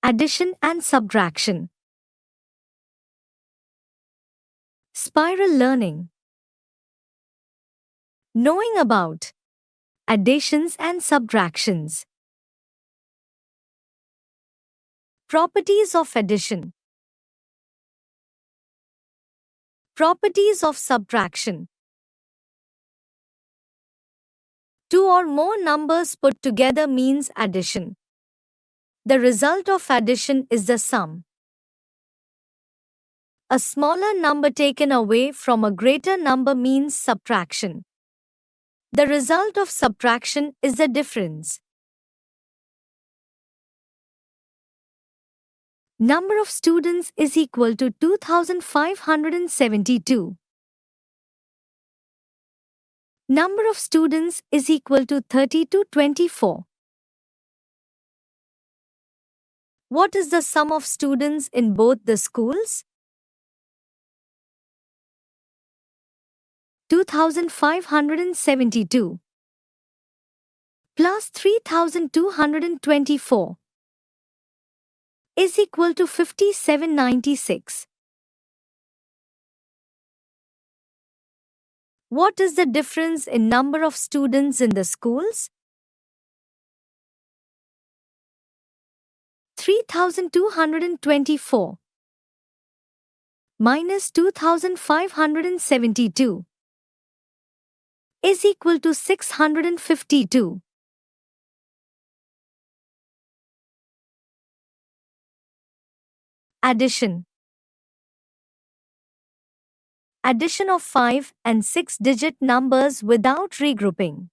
Addition and subtraction. Spiral learning. Knowing about additions and subtractions. Properties of addition. Properties of subtraction. Two or more numbers put together means addition. The result of addition is the sum. A smaller number taken away from a greater number means subtraction. The result of subtraction is the difference. Number of students is equal to 2572. Number of students is equal to 30 to 24. What is the sum of students in both the schools? 2572 plus 3224 is equal to 5796. What is the difference in number of students in the schools? 3224 minus 2572 is equal to 652. Addition. Addition of 5 and 6-digit numbers without regrouping.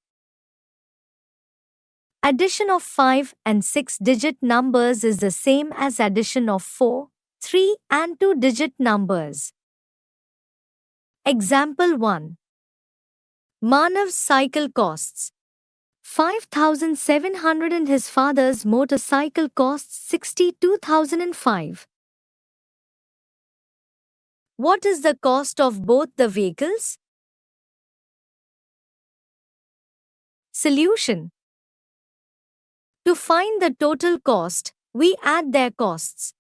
Addition of 5 and 6-digit numbers is the same as addition of 4, 3 and 2-digit numbers. Example 1. Manav's cycle costs 5,700 and his father's motorcycle costs 62,005. What is the cost of both the vehicles? Solution. To find the total cost, we add their costs.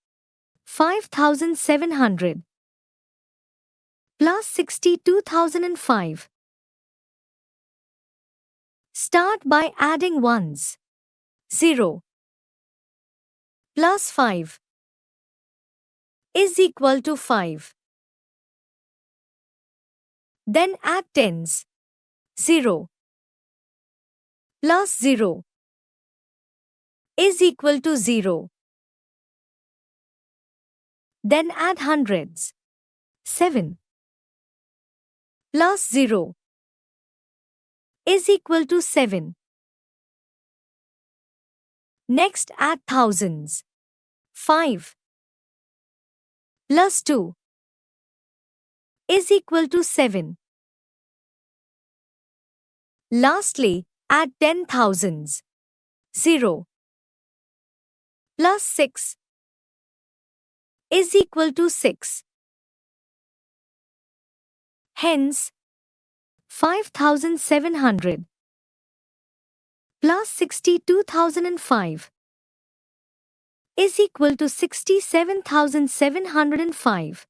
5,700 plus 62,005. Start by adding ones. 0 plus 5 is equal to 5. Then add tens. 0 plus 0 is equal to 0. Then add hundreds. 7 plus 0 is equal to 7. Next add thousands. 5 plus 2 is equal to 7. Lastly, add 10,000s. 0 plus 6 is equal to 6. Hence, 5,700 plus 62,005 is equal to 67,705.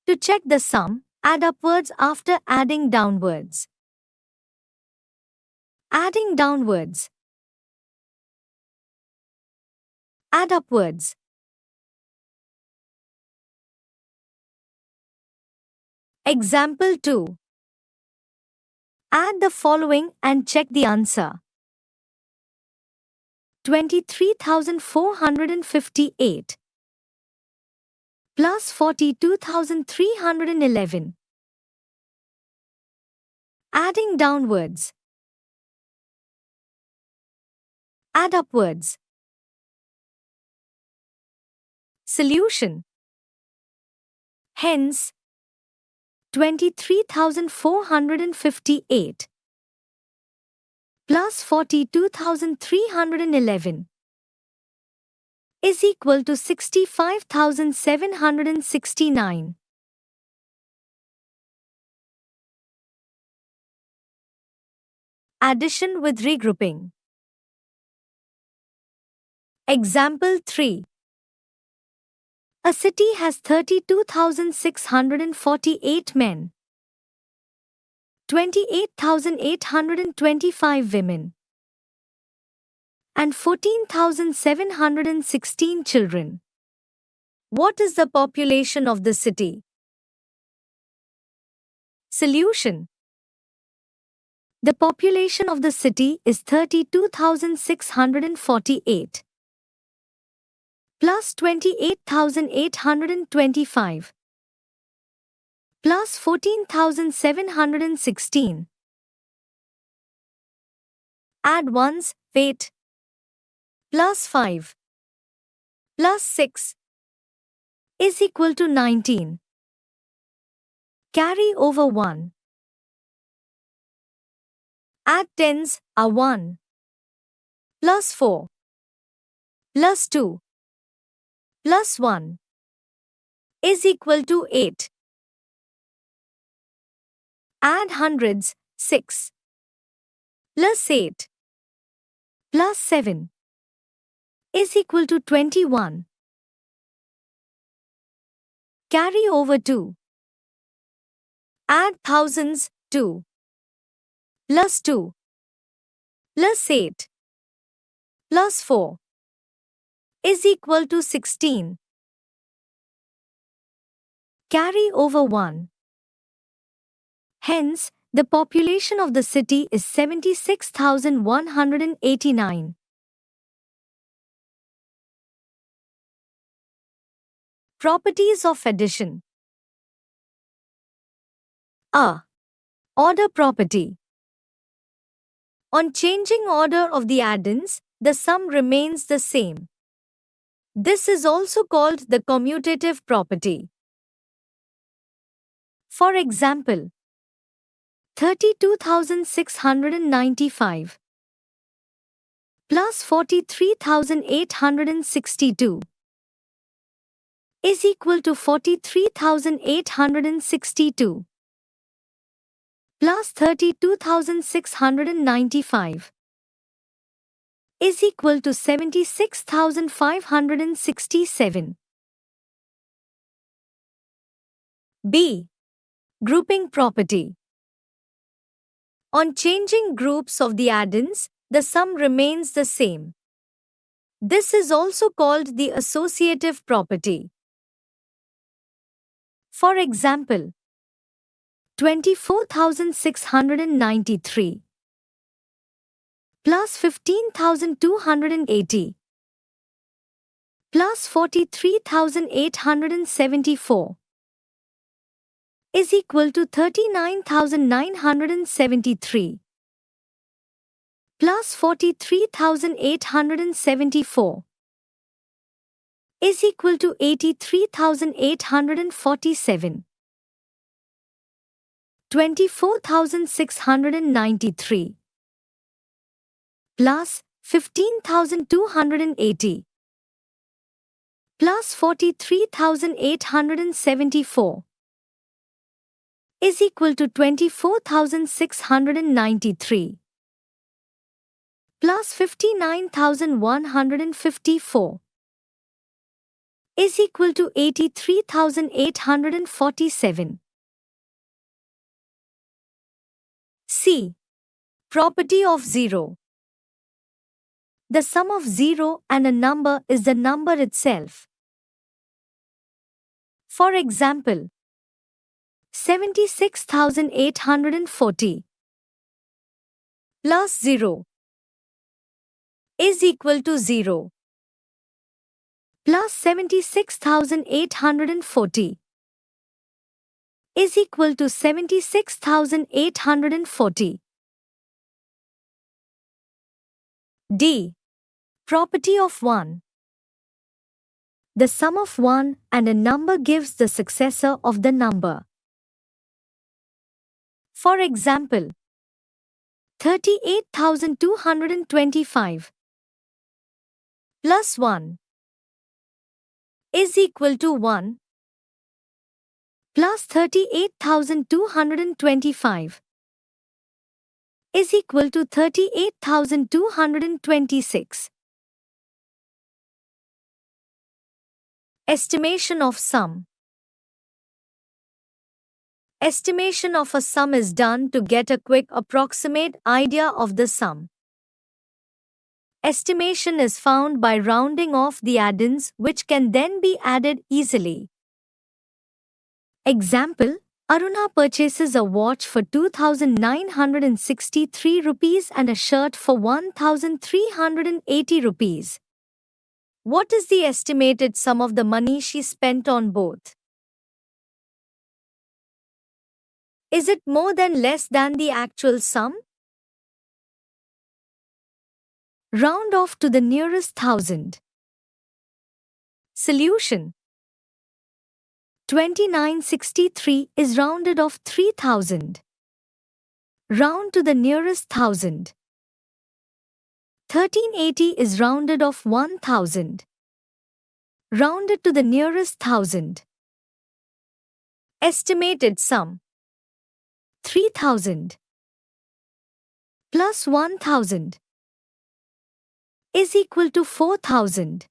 To check the sum, add upwards after adding downwards. Adding downwards. Add upwards. Example 2. Add the following and check the answer. 23,458 plus 42,311. Adding downwards. Add upwards. Solution. Hence, 23,458 plus 42,311 is equal to 65,769. Addition with regrouping. Example 3. A city has 32,648 men, 28,825 women, and 14,716 children. What is the population of the city? Solution. The population of the city is 32,648 plus 28,825 plus 14,716. Add ones, wait, plus 5 plus 6 is equal to 19. Carry over 1. Add tens are 1 plus 4 plus 2 plus 1 is equal to 8. Add hundreds, 6 plus 8 plus 7 is equal to 21. Carry over 2. Add thousands, 2 plus 2 plus 8 plus 4 is equal to 16. Carry over 1. Hence, the population of the city is 76,189. Properties of addition. A. Order property. On changing order of the addends, the sum remains the same. This is also called the commutative property. For example, 32,695 plus 43,862 is equal to 43,862 plus 32,695 is equal to 76,567. B. Grouping property. On changing groups of the addends, the sum remains the same. This is also called the associative property. For example, 24,693 plus 15,280 plus 43,874 is equal to 39,973 plus 43,874 is equal to 83,847. 24,693 plus 15,280 plus 43,874 is equal to 24,693 plus 59,154 is equal to 83,847. C. Property of zero. The sum of 0 and a number is the number itself. For example, 76,840 plus 0 is equal to 0 plus 76,840 is equal to 76,840. D. Property of 1. The sum of 1 and a number gives the successor of the number. For example, 38,225 plus 1 is equal to 1 plus 38,225 is equal to 38,226. Estimation of sum. Estimation of a sum is done to get a quick approximate idea of the sum. Estimation is found by rounding off the add-ins which can then be added easily. Example, Aruna purchases a watch for 2,963 rupees and a shirt for 1,380 rupees. What is the estimated sum of the money she spent on both? Is it more than less than the actual sum? Round off to the nearest thousand. Solution. 2963 is rounded off 3000. Round to the nearest thousand. 1380 is rounded off 1000. Rounded to the nearest thousand. Estimated sum. 3000 plus 1000 is equal to 4000.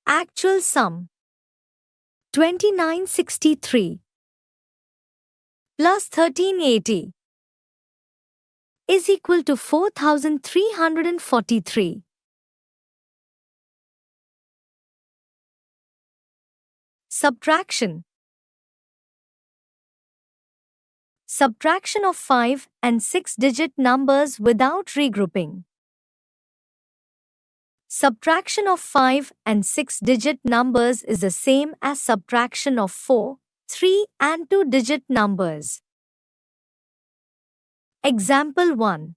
Actual sum. 2963 plus 1380 is equal to 4343. Subtraction. Subtraction of 5 and 6-digit numbers without regrouping. Subtraction of 5 and 6-digit numbers is the same as subtraction of 4, 3 and 2-digit numbers. Example 1.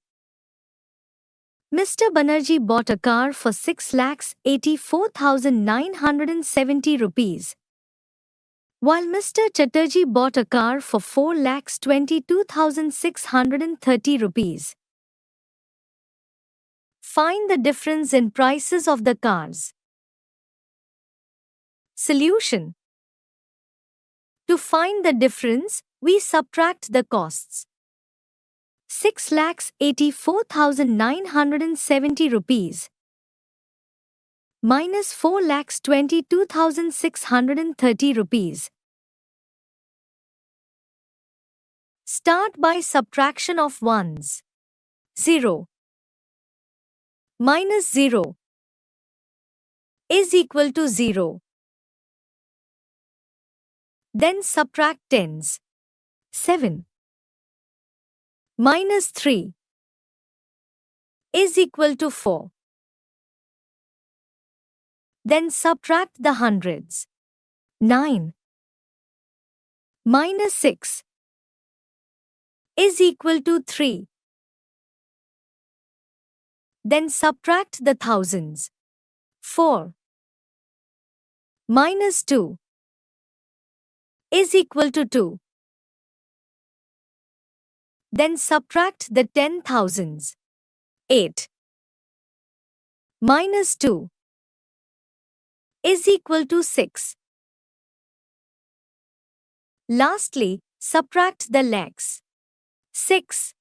Mr. Banerjee bought a car for 6,84,970 rupees, while Mr. Chatterjee bought a car for 4,22,630 rupees. Find the difference in prices of the cars. Solution. To find the difference, we subtract the costs. 6,84,970 rupees minus 4,22,630 rupees. Start by subtraction of ones. 0 minus 0 is equal to 0. Then subtract tens. 7 minus 3 is equal to 4. Then subtract the hundreds. 9 minus 6 is equal to 3. Then subtract the thousands. 4 minus 2 is equal to 2. Then subtract the 10,000s. 8 minus 2 is equal to 6. Lastly, subtract the lakhs. 6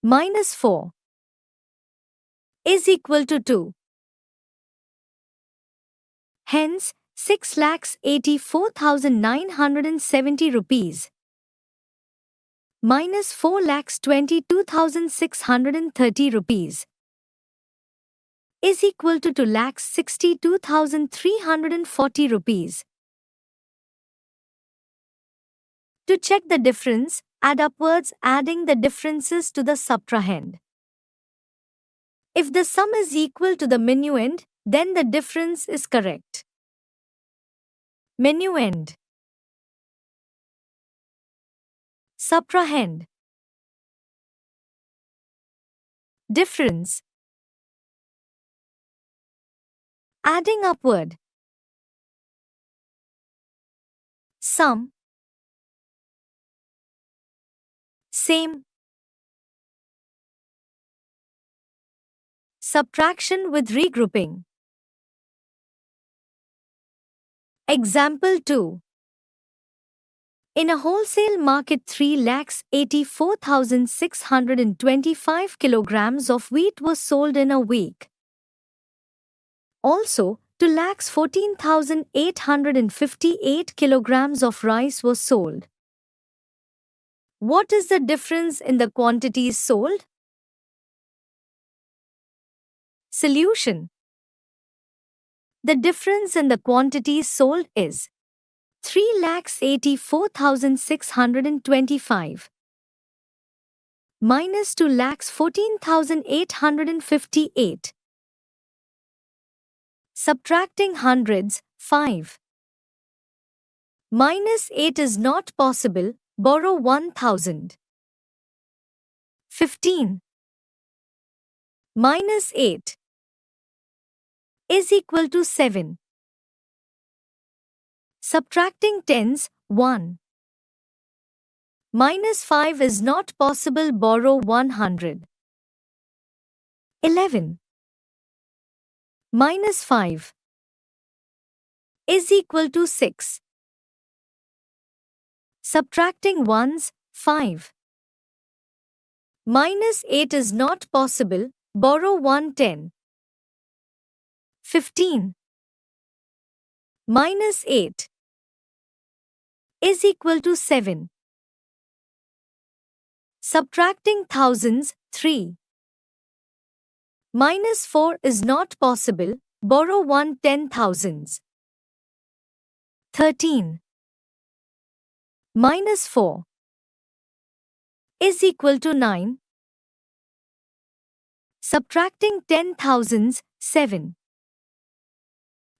minus 4 is equal to 2. Hence, 6,84,970 rupees minus 4,22,630 rupees is equal to 2,62,340 rupees. To check the difference, add upwards, adding the differences to the subtrahend. If the sum is equal to the minuend, then the difference is correct. Minuend. Subtrahend. Difference. Adding upward. Sum. Same. Subtraction with regrouping. Example 2. In a wholesale market, 3,84,625 kilograms of wheat was sold in a week. Also, 2,14,858 kilograms of rice was sold. What is the difference in the quantities sold? Solution. The difference in the quantities sold is 3,84,625 minus 2,14,858. Subtracting hundreds, 5. Minus 8 is not possible, borrow 1,000. 15 minus 8 is equal to 7. Subtracting tens, 1. Minus 5 is not possible, borrow 100. 11 minus 5 is equal to 6. Subtracting ones, 5. Minus 8 is not possible, borrow 110. 15 minus 8 is equal to 7. Subtracting thousands, 3. Minus 4 is not possible, borrow 1/10,000s. 13 minus 4 is equal to 9. Subtracting 10,000s, 7.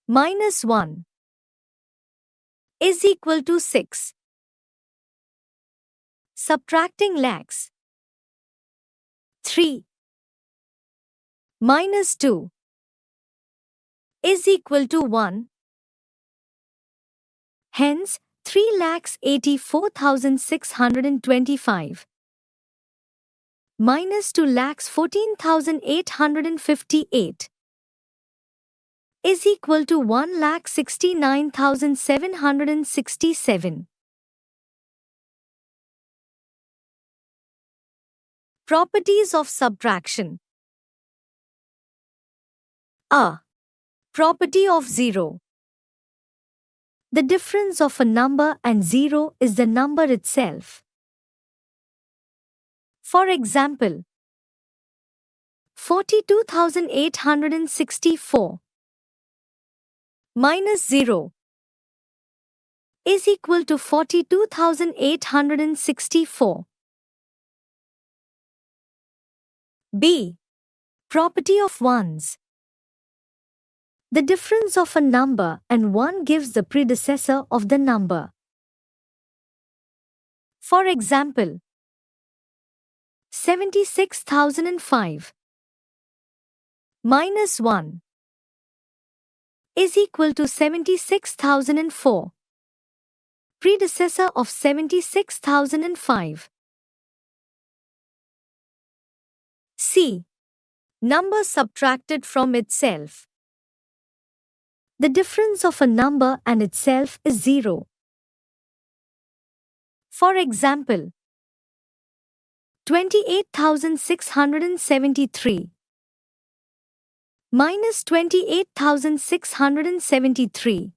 Minus 1 is equal to 6. Subtracting lakhs. 3 minus 2 is equal to 1. Hence, 3,84,625 minus 2,14,858 is equal to 1,69,767. Properties of subtraction. A. Property of zero. The difference of a number and zero is the number itself. For example, 42,864 minus 0 is equal to 42,864. B. Property of ones. The difference of a number and 1 gives the predecessor of the number. For example, 76,005 minus 1 is equal to 76,004. Predecessor of 76,005. C. Number subtracted from itself. The difference of a number and itself is 0. For example, 28,673 minus 28,673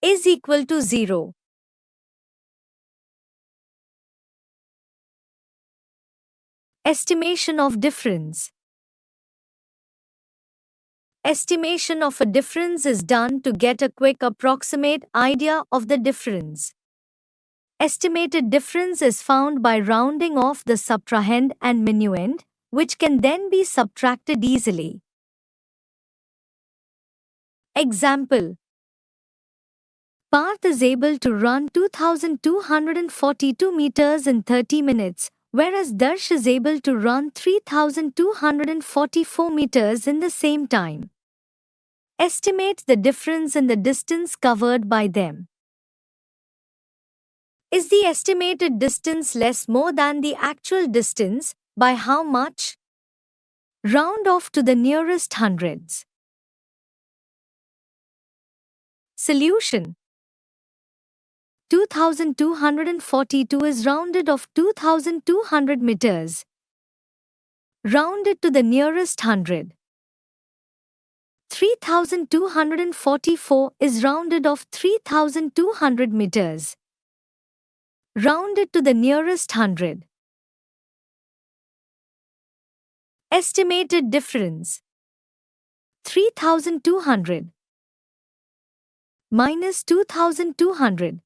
is equal to 0. Estimation of difference. Estimation of a difference is done to get a quick approximate idea of the difference. Estimated difference is found by rounding off the subtrahend and minuend, which can then be subtracted easily. Example: Parth is able to run 2,242 meters in 30 minutes, whereas Darsh is able to run 3,244 meters in the same time. Estimate the difference in the distance covered by them. Is the estimated distance less more than the actual distance? By how much? Round off to the nearest hundreds. Solution: 2,242 is rounded off 2,200 meters. Rounded to the nearest hundred. 3,244 is rounded off 3,200 meters. Round it to the nearest hundred. Estimated difference. 3,200 minus 2,200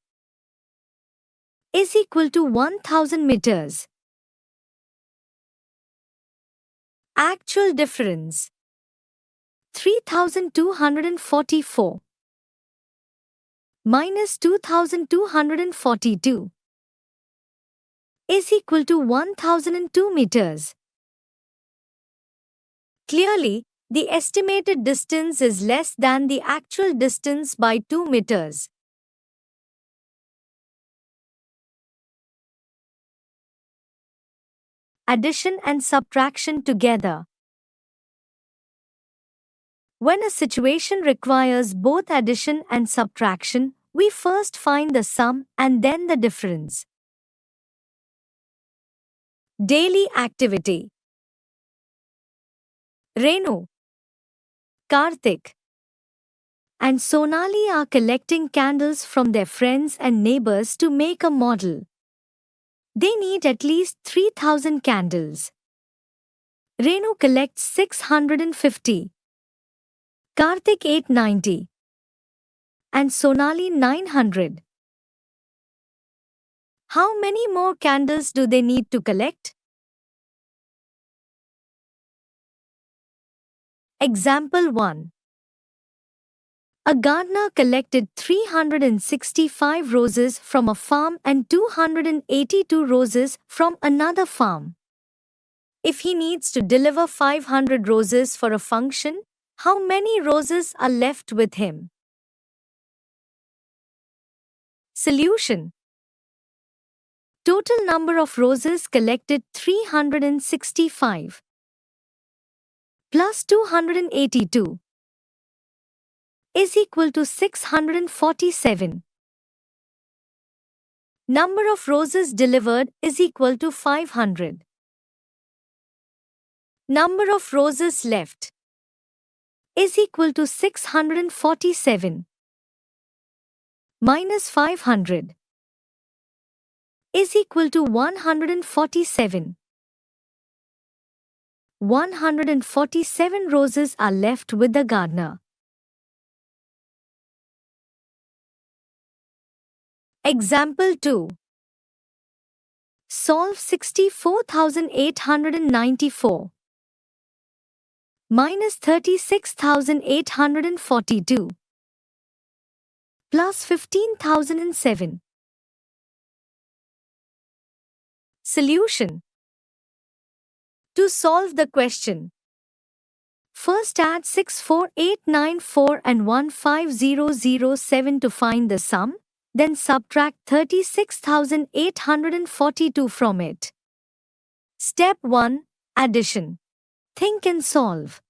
is equal to 1,000 meters. Actual difference. 3,244 minus 2,242 is equal to 1,002 meters. Clearly, the estimated distance is less than the actual distance by 2 meters. Addition and subtraction together. When a situation requires both addition and subtraction, we first find the sum and then the difference. Daily activity. Renu, Karthik, and Sonali are collecting candles from their friends and neighbors to make a model. They need at least 3,000 candles. Renu collects 650. Karthik 890 and Sonali 900. How many more candles do they need to collect? Example 1. A gardener collected 365 roses from a farm and 282 roses from another farm. If he needs to deliver 500 roses for a function, how many roses are left with him? Solution. Total number of roses collected 365 plus 282 is equal to 647. Number of roses delivered is equal to 500. Number of roses left is equal to 647 minus 500 is equal to 147. 147 roses are left with the gardener. Example 2. Solve 64,894 minus 36,842 plus 15,007. Solution. To solve the question, first add 64894 and 15007 to find the sum, then subtract 36,842 from it. Step 1. Addition. Think and solve.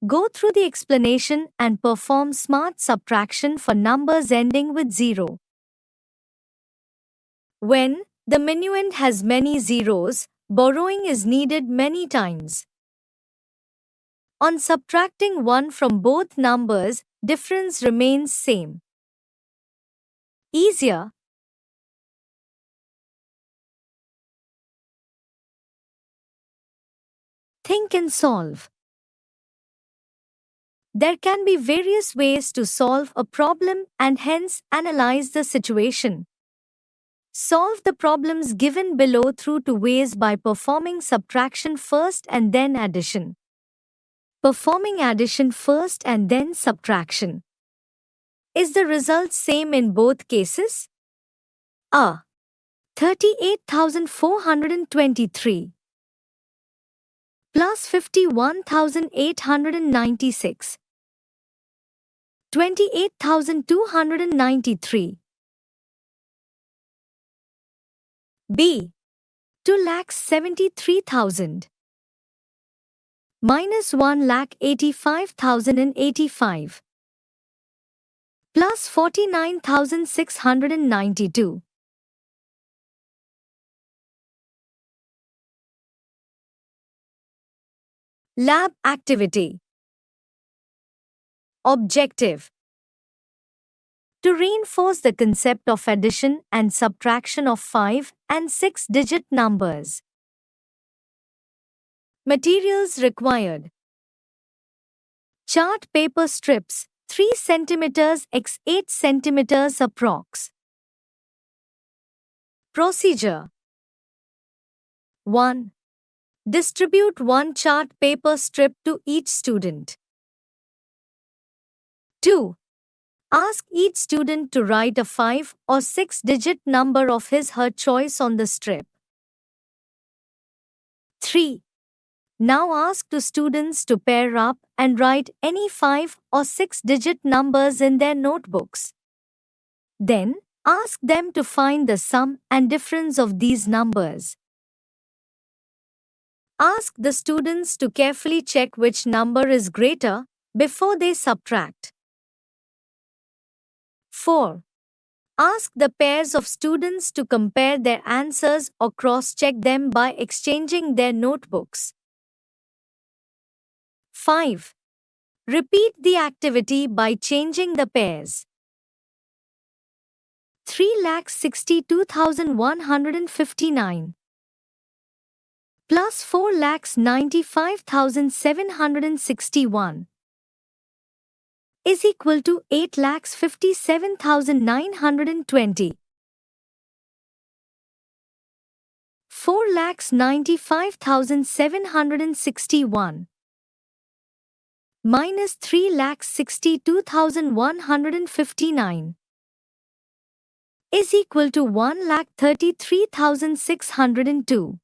Go through the explanation and perform smart subtraction for numbers ending with 0. When the minuend has many zeros, borrowing is needed many times. On subtracting 1 from both numbers, difference remains same. Easier. Think and solve. There can be various ways to solve a problem and hence analyze the situation. Solve the problems given below through two ways by performing subtraction first and then addition. Performing addition first and then subtraction. Is the result same in both cases? A. 38,423 plus 51,896. 28,293. B. 2,73,000 minus 1,85,085 plus 49,692. Lab activity. Objective: to reinforce the concept of addition and subtraction of 5 and 6-digit numbers. Materials required: chart paper strips 3 cm x 8 cm approx. Procedure: 1. Distribute one chart paper strip to each student. 2. Ask each student to write a 5 or 6-digit number of his/her choice on the strip. 3. Now ask two students to pair up and write any 5 or 6-digit numbers in their notebooks. Then, ask them to find the sum and difference of these numbers. Ask the students to carefully check which number is greater before they subtract. 4. Ask the pairs of students to compare their answers or cross-check them by exchanging their notebooks. 5. Repeat the activity by changing the pairs. 3,62,159 plus 4,95,761 is equal to 8,57,920. 4,95,761 minus 3,62,159 is equal to 1,33,602.